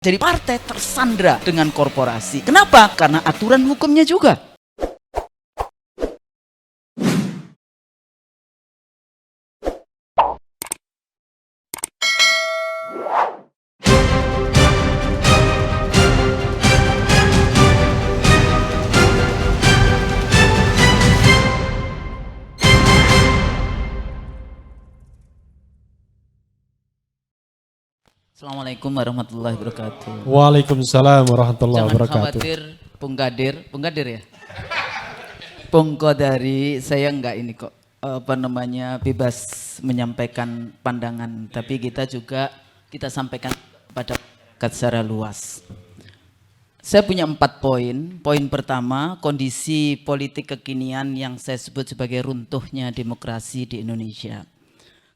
Jadi partai tersandra dengan korporasi. Kenapa? Karena aturan hukumnya juga. Assalamualaikum warahmatullahi wabarakatuh. Waalaikumsalam warahmatullahi Jangan wabarakatuh. khawatir, Bung Kadir ya? Bung Kodari, saya enggak ini kok, bebas menyampaikan pandangan. Tapi kita sampaikan pada masyarakat secara luas. Saya punya 4 poin. Poin pertama, kondisi politik kekinian yang saya sebut sebagai runtuhnya demokrasi di Indonesia.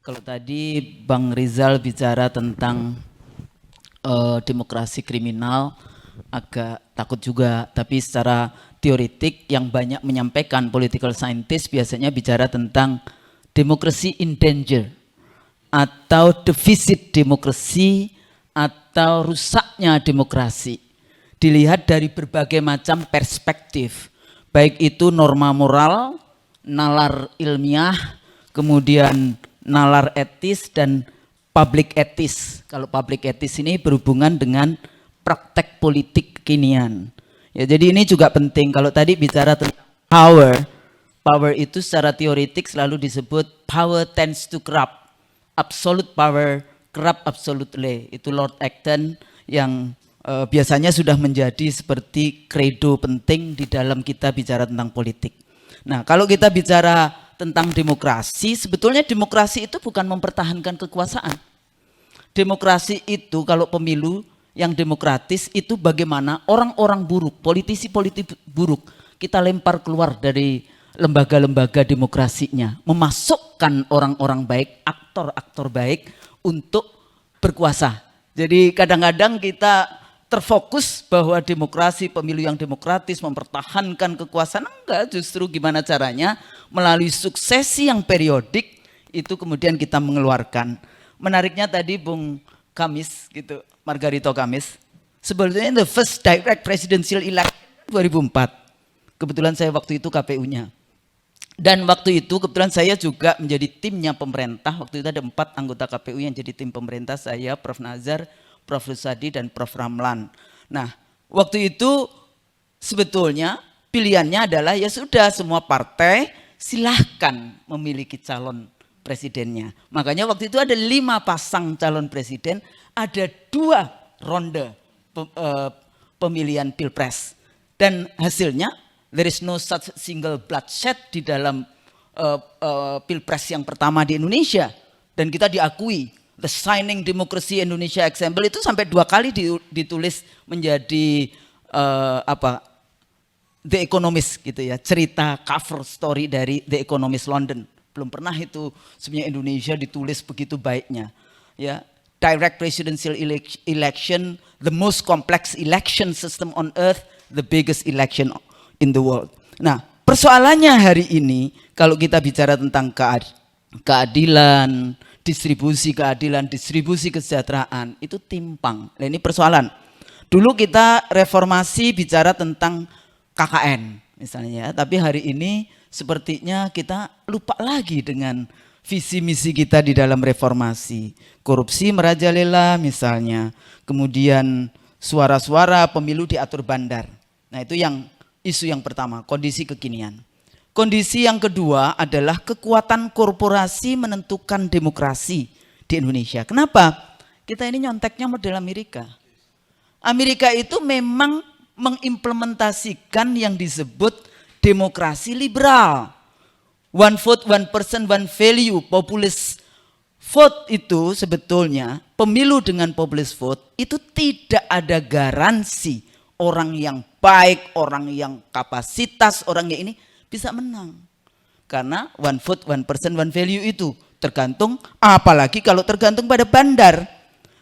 Kalau tadi Bang Rizal bicara tentang demokrasi kriminal, agak takut juga. Tapi secara teoritik yang banyak menyampaikan political scientist biasanya bicara tentang democracy in danger, atau defisit demokrasi, atau rusaknya demokrasi. Dilihat dari berbagai macam perspektif, baik itu norma moral, nalar ilmiah, kemudian nalar etis, dan public etis. Kalau public etis ini berhubungan dengan praktek politik kekinian. Ya, jadi ini juga penting. Kalau tadi bicara tentang power itu secara teoritik selalu disebut power tends to corrupt. Absolute power corrupt absolutely. Itu Lord Acton yang biasanya sudah menjadi seperti kredo penting di dalam kita bicara tentang politik. Nah, kalau kita bicara tentang demokrasi, sebetulnya demokrasi itu bukan mempertahankan kekuasaan. Demokrasi itu kalau pemilu yang demokratis itu bagaimana orang-orang buruk, politisi-politisi buruk kita lempar keluar dari lembaga-lembaga demokrasinya, memasukkan orang-orang baik, aktor-aktor baik untuk berkuasa. Jadi kadang-kadang kita terfokus bahwa demokrasi, pemilu yang demokratis mempertahankan kekuasaan. Enggak, justru gimana caranya melalui suksesi yang periodik itu kemudian kita mengeluarkan. Menariknya tadi Bung Kamis gitu, Margarito Kamis, sebetulnya the first direct presidential election 2004. Kebetulan saya waktu itu KPU-nya. Dan waktu itu kebetulan saya juga menjadi timnya pemerintah. Waktu itu ada 4 anggota KPU yang jadi tim pemerintah, saya, Prof. Nazar, Prof. Rusadi, dan Prof. Ramlan. Nah, waktu itu sebetulnya pilihannya adalah ya sudah, semua partai silahkan memiliki calon presidennya. Makanya waktu itu ada 5 pasang calon presiden, ada 2 ronde pemilihan pilpres. Dan hasilnya there is no such single bloodshed di dalam pilpres yang pertama di Indonesia. Dan kita diakui The Shining Democracy Indonesia Example itu sampai 2 kali ditulis menjadi The Economist gitu ya, cerita cover story dari The Economist London. Belum pernah itu sebenarnya Indonesia ditulis begitu baiknya. Ya, direct presidential election, the most complex election system on earth, the biggest election in the world. Nah, persoalannya hari ini kalau kita bicara tentang keadilan, distribusi keadilan, distribusi kesejahteraan, itu timpang. Nah, ini persoalan. Dulu kita reformasi bicara tentang KKN misalnya ya, tapi hari ini sepertinya kita lupa lagi dengan visi misi kita di dalam reformasi. Korupsi merajalela misalnya, kemudian suara-suara pemilu diatur bandar. Nah, itu isu yang pertama, kondisi kekinian. Kondisi yang kedua adalah kekuatan korporasi menentukan demokrasi di Indonesia. Kenapa? Kita ini nyonteknya model Amerika. Amerika itu memang mengimplementasikan yang disebut demokrasi liberal. One vote, one person, one value, populist vote itu sebetulnya, pemilu dengan populist vote itu tidak ada garansi orang yang baik, orang yang kapasitas, orang yang ini bisa menang. Karena one vote, one person, one value itu tergantung, apalagi kalau tergantung pada bandar.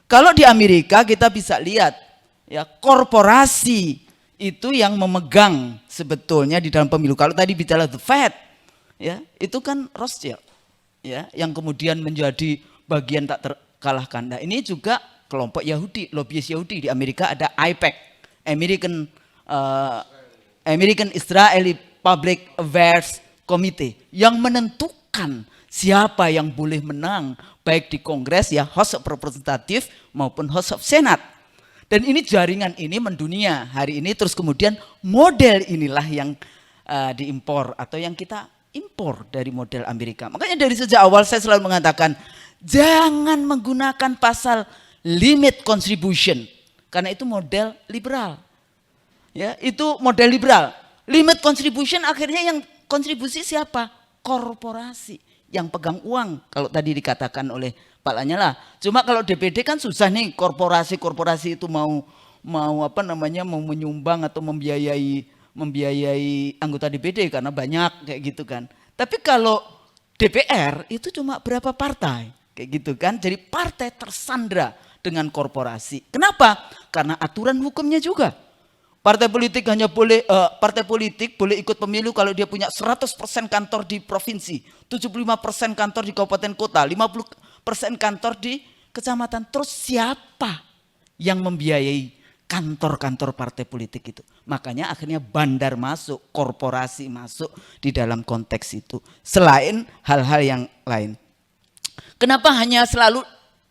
Kalau di Amerika kita bisa lihat ya, korporasi itu yang memegang sebetulnya di dalam pemilu. Kalau tadi bicara the Fed, ya itu kan Rothschild, ya yang kemudian menjadi bagian tak terkalahkan. Nah, ini juga kelompok Yahudi, lobbyis Yahudi. Di Amerika ada AIPAC, American Israeli Public Affairs Committee, yang menentukan siapa yang boleh menang baik di Kongres ya, House of Representative maupun House of Senate. Dan ini jaringan ini mendunia hari ini, terus kemudian model inilah yang diimpor atau yang kita impor dari model Amerika. Makanya dari sejak awal saya selalu mengatakan jangan menggunakan pasal limit contribution karena itu model liberal. Ya, itu model liberal. Limit contribution akhirnya yang kontribusi siapa? Korporasi yang pegang uang. Kalau tadi dikatakan oleh Pak Lanyala. Cuma kalau DPD kan susah nih, korporasi itu mau menyumbang atau membiayai anggota DPD karena banyak kayak gitu kan. Tapi kalau DPR itu cuma berapa partai kayak gitu kan. Jadi partai tersandra dengan korporasi. Kenapa? Karena aturan hukumnya juga. Partai politik boleh ikut pemilu kalau dia punya 100% kantor di provinsi, 75% kantor di kabupaten kota, 50% kantor di kecamatan. Terus siapa yang membiayai kantor-kantor partai politik itu? Makanya akhirnya bandar masuk, korporasi masuk di dalam konteks itu. Selain hal-hal yang lain. Kenapa hanya selalu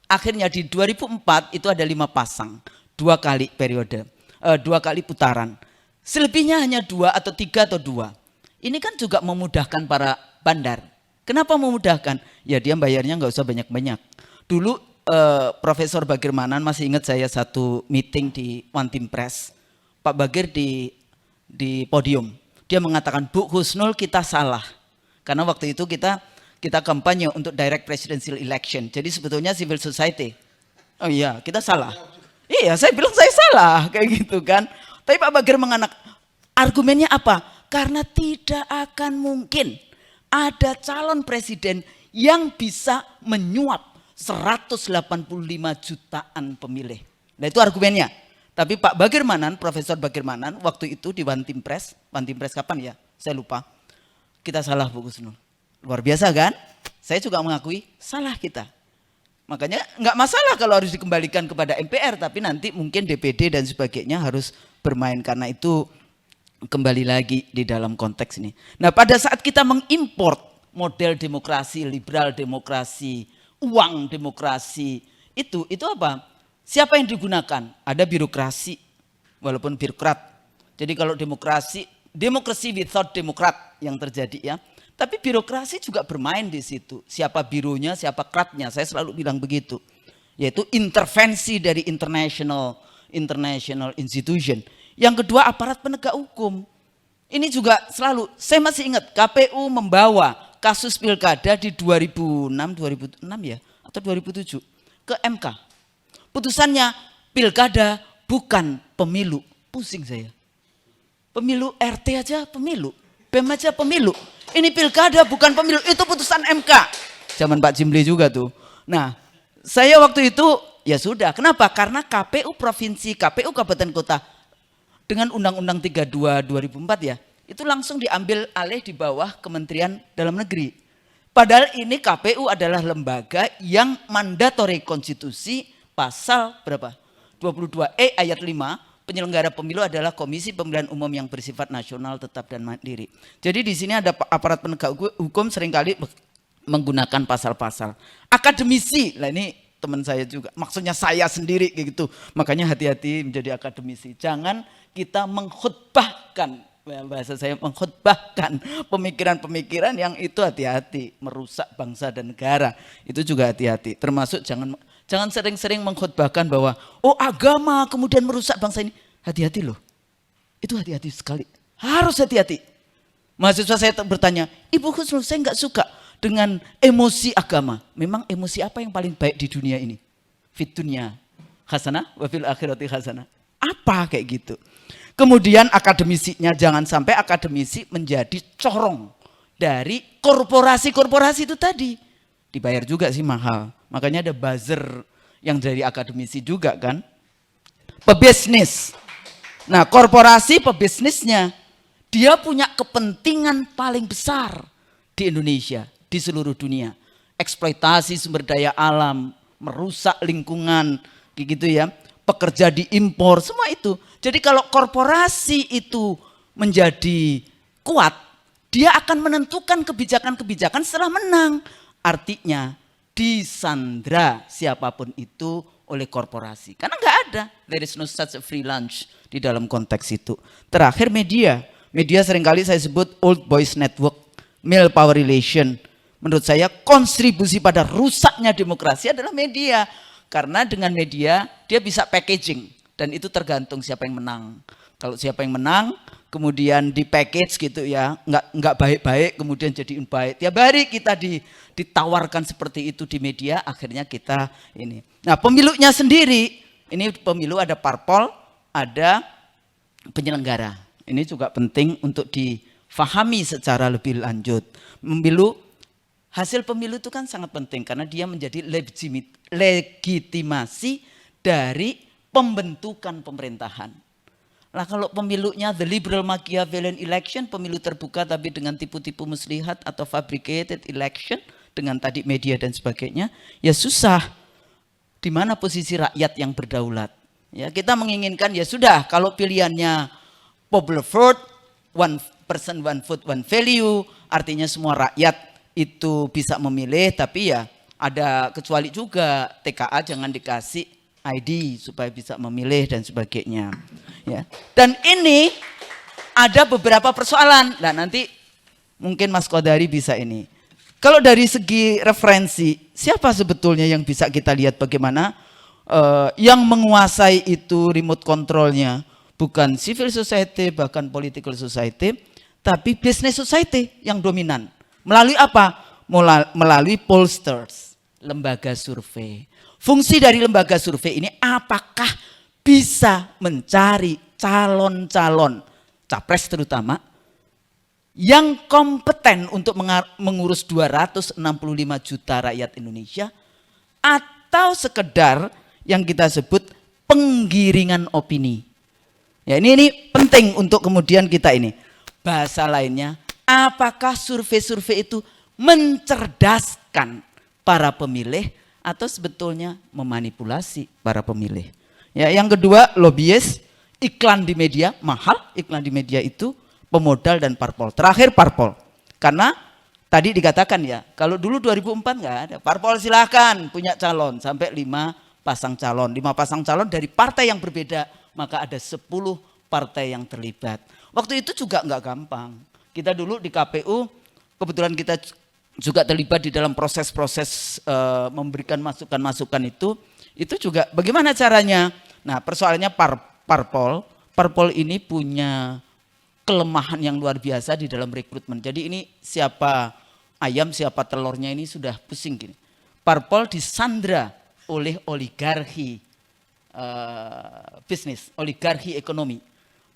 akhirnya di 2004 itu ada 5 pasang, 2 kali periode. 2 kali putaran. Selebihnya hanya 2 atau 3 atau 2. Ini kan juga memudahkan para bandar. Kenapa memudahkan? Ya dia bayarnya nggak usah banyak-banyak. Dulu Profesor Bagir Manan, masih ingat saya satu meeting di One Team Press. Pak Bagir di podium. Dia mengatakan, Bu Husnul kita salah. Karena waktu itu kita kampanye untuk direct presidential election. Jadi sebetulnya civil society. Oh iya, kita salah. Iya, saya bilang saya salah kayak gitu kan. Tapi Pak Bagir argumennya apa? Karena tidak akan mungkin ada calon presiden yang bisa menyuap 185 jutaan pemilih. Nah itu argumennya. Tapi Pak Bagir Manan, Profesor Bagir Manan waktu itu di One Team Press kapan ya? Saya lupa. Kita salah Bu Husnul. Luar biasa kan? Saya juga mengakui salah kita. Makanya nggak masalah kalau harus dikembalikan kepada MPR, tapi nanti mungkin DPD dan sebagainya harus bermain karena itu kembali lagi di dalam konteks ini. Nah pada saat kita mengimport model demokrasi, liberal demokrasi, uang demokrasi, itu apa? Siapa yang digunakan? Ada birokrasi, walaupun birokrat. Jadi kalau demokrasi without demokrat yang terjadi ya. Tapi birokrasi juga bermain di situ. Siapa bironya, siapa kratnya. Saya selalu bilang begitu. Yaitu intervensi dari international institution. Yang kedua aparat penegak hukum. Ini juga selalu, saya masih ingat KPU membawa kasus pilkada di 2006 ya atau 2007 ke MK. Putusannya pilkada bukan pemilu. Pusing saya. Pemilu RT aja pemilu. BEM aja pemilu. Ini pilkada bukan pemilu, itu putusan MK. Zaman Pak Jimli juga tuh. Nah, saya waktu itu ya sudah. Kenapa? Karena KPU provinsi, KPU kabupaten kota dengan Undang-Undang 32 2004 ya, itu langsung diambil alih di bawah Kementerian Dalam Negeri. Padahal ini KPU adalah lembaga yang mandatori konstitusi pasal berapa? 22E ayat 5. Penyelenggara pemilu adalah Komisi Pemilihan Umum yang bersifat nasional, tetap dan mandiri. Jadi di sini ada aparat penegak hukum seringkali menggunakan pasal-pasal. Akademisi, lah ini teman saya juga, maksudnya saya sendiri kayak gitu. Makanya hati-hati menjadi akademisi. Jangan kita mengkhutbahkan, bahasa saya mengkhutbahkan pemikiran-pemikiran yang itu hati-hati, merusak bangsa dan negara. Itu juga hati-hati. Termasuk jangan sering-sering mengkhutbahkan bahwa oh agama kemudian merusak bangsa ini. Hati-hati loh. Itu hati-hati sekali. Harus hati-hati. Mahasiswa saya bertanya, Ibu Husnul saya nggak suka dengan emosi agama. Memang emosi apa yang paling baik di dunia ini? Fit dunya hasanah wa fil akhirati hasanah. Apa kayak gitu. Kemudian akademisinya jangan sampai akademisi menjadi corong dari korporasi-korporasi itu tadi. Dibayar juga sih mahal. Makanya ada buzzer yang dari akademisi juga kan. Pebisnis. Nah korporasi pebisnisnya, dia punya kepentingan paling besar di Indonesia, di seluruh dunia. Eksploitasi sumber daya alam, merusak lingkungan, kayak gitu ya. Pekerja diimpor, semua itu. Jadi kalau korporasi itu menjadi kuat, dia akan menentukan kebijakan-kebijakan setelah menang. Artinya disandra siapapun itu oleh korporasi. Karena nggak ada, there is no such a free lunch di dalam konteks itu. Terakhir media. Media seringkali saya sebut old boys network, male power relation. Menurut saya kontribusi pada rusaknya demokrasi adalah media. Karena dengan media dia bisa packaging dan itu tergantung siapa yang menang. Kalau siapa yang menang kemudian di package gitu ya, nggak baik-baik kemudian jadi baik. Tiap hari kita ditawarkan seperti itu di media, akhirnya kita ini. Nah pemilunya sendiri, ini pemilu ada parpol, ada penyelenggara. Ini juga penting untuk difahami secara lebih lanjut. Hasil pemilu itu kan sangat penting karena dia menjadi legitimasi dari pembentukan pemerintahan. Nah kalau pemilunya the liberal Machiavellian election, pemilu terbuka tapi dengan tipu-tipu muslihat atau fabricated election dengan tadi media dan sebagainya, ya susah. Di mana posisi rakyat yang berdaulat? Ya kita menginginkan ya sudah kalau pilihannya popular vote, one person one vote one value, artinya semua rakyat itu bisa memilih, tapi ya ada kecuali juga TKA jangan dikasih ID supaya bisa memilih dan sebagainya. Ya. Dan ini ada beberapa persoalan. Nah nanti mungkin Mas Qodari bisa ini. Kalau dari segi referensi, siapa sebetulnya yang bisa kita lihat bagaimana yang menguasai itu remote controlnya bukan civil society bahkan political society, tapi business society yang dominan. Melalui apa? Melalui pollsters, lembaga survei. Fungsi dari lembaga survei ini apakah bisa mencari calon-calon capres terutama yang kompeten untuk mengurus 265 juta rakyat Indonesia atau sekedar yang kita sebut penggiringan opini. Ya ini penting untuk kemudian kita ini. Bahasa lainnya, apakah survei-survei itu mencerdaskan para pemilih atau sebetulnya memanipulasi para pemilih? Ya, yang kedua, lobbyis, iklan di media, mahal iklan di media itu, pemodal dan parpol. Terakhir parpol. Karena tadi dikatakan ya, kalau dulu 2004 nggak ada. Parpol silahkan punya calon sampai 5 pasang calon. 5 pasang calon dari partai yang berbeda, maka ada 10 partai yang terlibat. Waktu itu juga nggak gampang. Kita dulu di KPU, kebetulan kita juga terlibat di dalam proses-proses memberikan masukan-masukan itu juga bagaimana caranya. Nah persoalannya parpol ini punya kelemahan yang luar biasa di dalam rekrutmen. Jadi ini siapa ayam siapa telurnya ini sudah pusing gini. Parpol disandra oleh oligarki bisnis, oligarki ekonomi.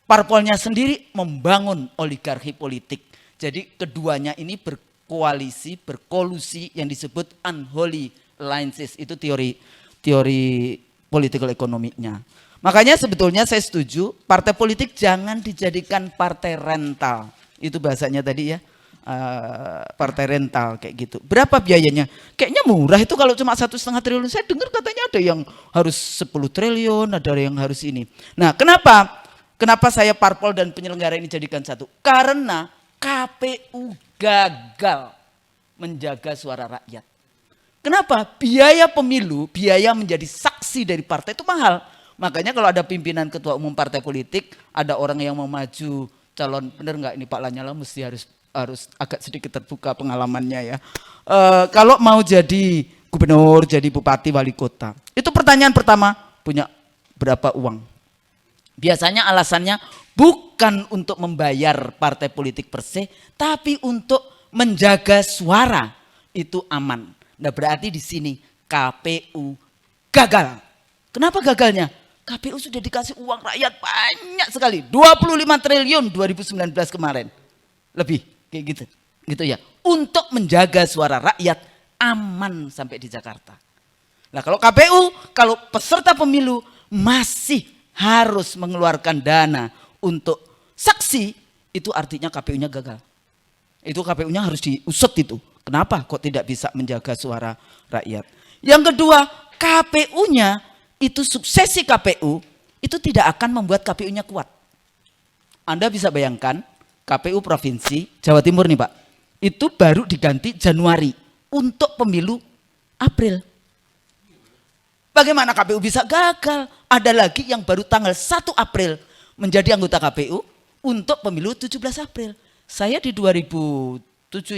Parpolnya sendiri membangun oligarki politik. Jadi keduanya ini berkoalisi, berkolusi yang disebut unholy alliances. Itu teori political ekonominya. Makanya sebetulnya saya setuju partai politik jangan dijadikan partai rental. Itu bahasanya tadi ya, partai rental kayak gitu. Berapa biayanya? Kayaknya murah itu kalau cuma 1,5 triliun. Saya dengar katanya ada yang harus 10 triliun, ada yang harus ini. Nah kenapa saya parpol dan penyelenggara ini jadikan satu? Karena KPU gagal menjaga suara rakyat. Kenapa? Biaya pemilu, biaya menjadi saksi dari partai itu mahal. Makanya kalau ada pimpinan ketua umum partai politik, ada orang yang mau maju calon, bener nggak ini Pak Lanyala mesti harus agak sedikit terbuka pengalamannya ya. Kalau mau jadi gubernur, jadi bupati, wali kota, itu pertanyaan pertama, punya berapa uang? Biasanya alasannya bukan untuk membayar partai politik per se, tapi untuk menjaga suara itu aman. Nah berarti di sini KPU gagal. Kenapa gagalnya? KPU sudah dikasih uang rakyat banyak sekali, 25 triliun 2019 kemarin, lebih kayak gitu, gitu ya, untuk menjaga suara rakyat aman sampai di Jakarta. Nah kalau KPU, kalau peserta pemilu masih harus mengeluarkan dana untuk saksi, itu artinya KPU-nya gagal. Itu KPU-nya harus diusut itu. Kenapa kok tidak bisa menjaga suara rakyat? Yang kedua, KPU-nya itu suksesi KPU itu tidak akan membuat KPU-nya kuat. Anda bisa bayangkan KPU Provinsi Jawa Timur nih Pak, itu baru diganti Januari untuk pemilu April. Bagaimana KPU bisa gagal? Ada lagi yang baru tanggal 1 April menjadi anggota KPU untuk pemilu 17 April. Saya di 2007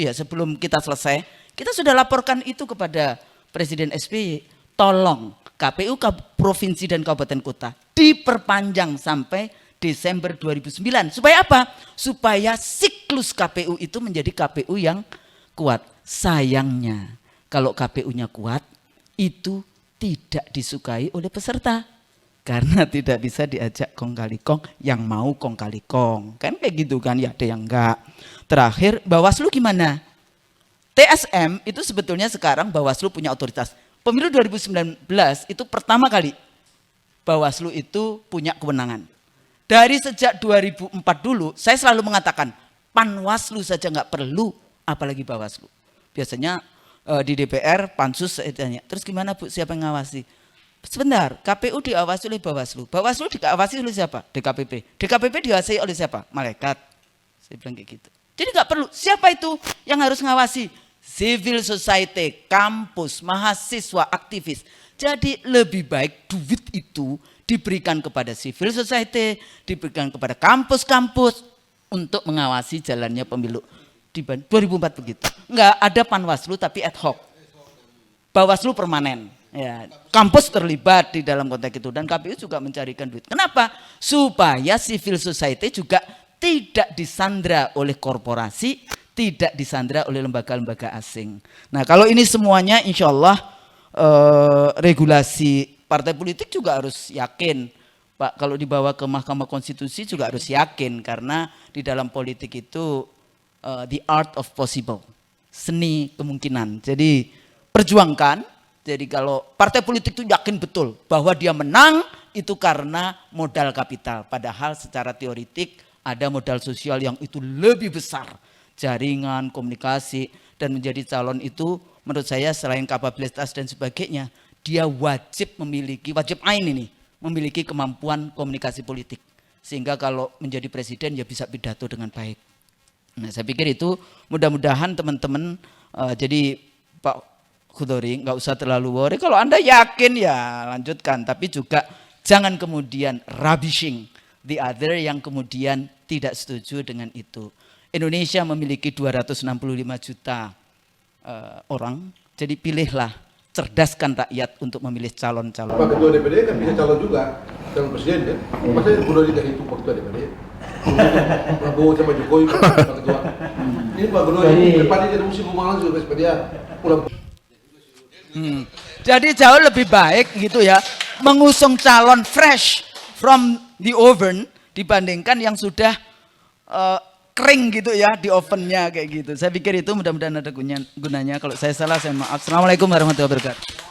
ya, sebelum kita selesai, kita sudah laporkan itu kepada Presiden SBY. Tolong KPU Provinsi dan Kabupaten Kota diperpanjang sampai Desember 2009. Supaya apa? Supaya siklus KPU itu menjadi KPU yang kuat. Sayangnya kalau KPU-nya kuat itu tidak disukai oleh peserta. Karena tidak bisa diajak kong kali kong, yang mau kong kali kong. Kan kayak gitu kan, ya ada yang enggak. Terakhir, Bawaslu gimana? TSM itu sebetulnya sekarang Bawaslu punya otoritas. Pemilu 2019 itu pertama kali Bawaslu itu punya kewenangan. Dari sejak 2004 dulu, saya selalu mengatakan, Panwaslu saja nggak perlu, apalagi Bawaslu. Biasanya di DPR, Pansus saya tanya, terus gimana Bu, siapa yang ngawasi? Sebentar, KPU diawasi oleh Bawaslu. Bawaslu diawasi oleh siapa? DKPP. DKPP diawasi oleh siapa? Malaikat. Saya bilang kayak gitu. Jadi nggak perlu. Siapa itu yang harus ngawasi? Civil society, kampus, mahasiswa, aktivis. Jadi lebih baik duit itu diberikan kepada civil society, diberikan kepada kampus-kampus untuk mengawasi jalannya pemilu. Di 2004 begitu. Enggak ada Panwaslu tapi ad hoc. Bawaslu permanen. Ya, kampus terlibat di dalam konteks itu dan KPU juga mencarikan duit. Kenapa? Supaya civil society juga tidak disandra oleh korporasi, tidak disandra oleh lembaga-lembaga asing. Nah, kalau ini semuanya insya Allah regulasi partai politik juga harus yakin. Pak, kalau dibawa ke Mahkamah Konstitusi juga harus yakin karena di dalam politik itu the art of possible, seni kemungkinan. Jadi perjuangkan. Jadi kalau partai politik itu yakin betul bahwa dia menang itu karena modal kapital. Padahal secara teoritik ada modal sosial yang itu lebih besar. Jaringan, komunikasi, dan menjadi calon itu menurut saya selain kapabilitas dan sebagainya, dia wajib memiliki, wajib ain ini, memiliki kemampuan komunikasi politik. Sehingga kalau menjadi presiden ya bisa pidato dengan baik. Nah, saya pikir itu mudah-mudahan teman-teman jadi Pak Kudori nggak usah terlalu worry. Kalau Anda yakin ya lanjutkan, tapi juga jangan kemudian rubbishing the other yang kemudian tidak setuju dengan itu. Indonesia memiliki 265 juta orang, jadi pilihlah, cerdaskan rakyat untuk memilih calon-calon. Pak Ketua DPD kan bisa calon juga, calon presiden kan? Masa Kudori tidak itu Pak Ketua DPD? Prabowo sama Jokowi Pak Ketua. Ini Pak Kudori depan ini mesti ngomong langsung ke dia pulang. Jadi jauh lebih baik gitu ya mengusung calon fresh from the oven dibandingkan yang sudah kering gitu ya di ovennya kayak gitu. Saya pikir itu mudah-mudahan ada gunanya. Kalau saya salah saya maaf. Assalamualaikum warahmatullahi wabarakatuh.